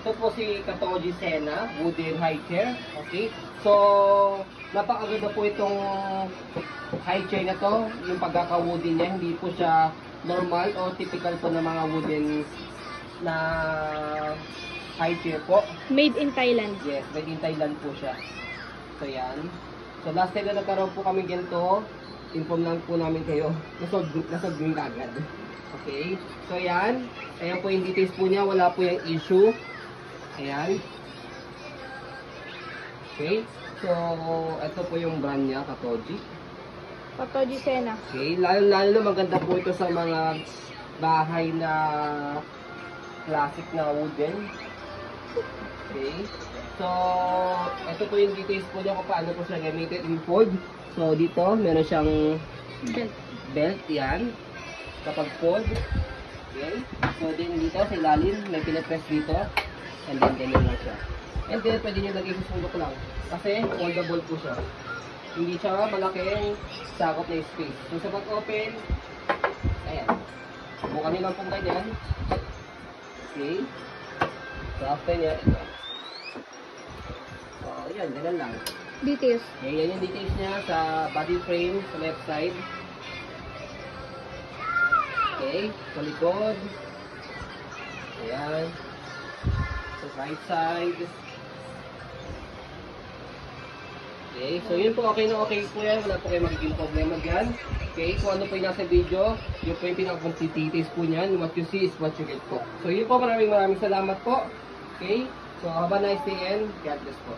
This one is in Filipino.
Ito po si Katoji Sena, wooden high chair. Okay? So, napakaganda po itong high chair na to. Yung pagkaka-wooden niya, hindi po siya normal o typical po ng mga wooden na high chair po. Made in Thailand. Yes, made in Thailand po siya. So, yan. So, last time na nagkaroon po kami ganito, inform lang po namin kayo. Nasolve din agad. Okay? So, yan. Ayan po yung details po niya. Wala po yung issue. Ayan. Okay. So, ito po yung brand niya, Katoji. Katoji Sena. Okay. Lalo na maganda po ito sa mga bahay na classic na wooden. Okay. So, ito po yung details po niya kung paano po siya gamitin in fold. So, dito, meron siyang belt. Yan. Kapag fold. Okay. So, din dito, sa ilalim, may pinapress dito. And then, ganyan lang siya. And then, pwede nyo lagay sa sulok lang. Kasi, foldable po siya. Hindi siya malaking sakop na space. So, sa pag-open, ayan. Bukan nyo lang pong ganyan. Okay. So, after niya, ito. So, ayan, ganyan lang. Details. Okay, yan yung details niya sa body frame sa left side. Okay, sa likod. Ayan. Sa right side. Okay, so yun po, okay na okay po yan. Wala po kayo magiging problema dyan. Okay, kung ano po yung nasa video, yun po yung pinaka-complete details po niyan. What you see is what you get po. So yun po, maraming salamat po. Okay, so have a nice day and God bless po.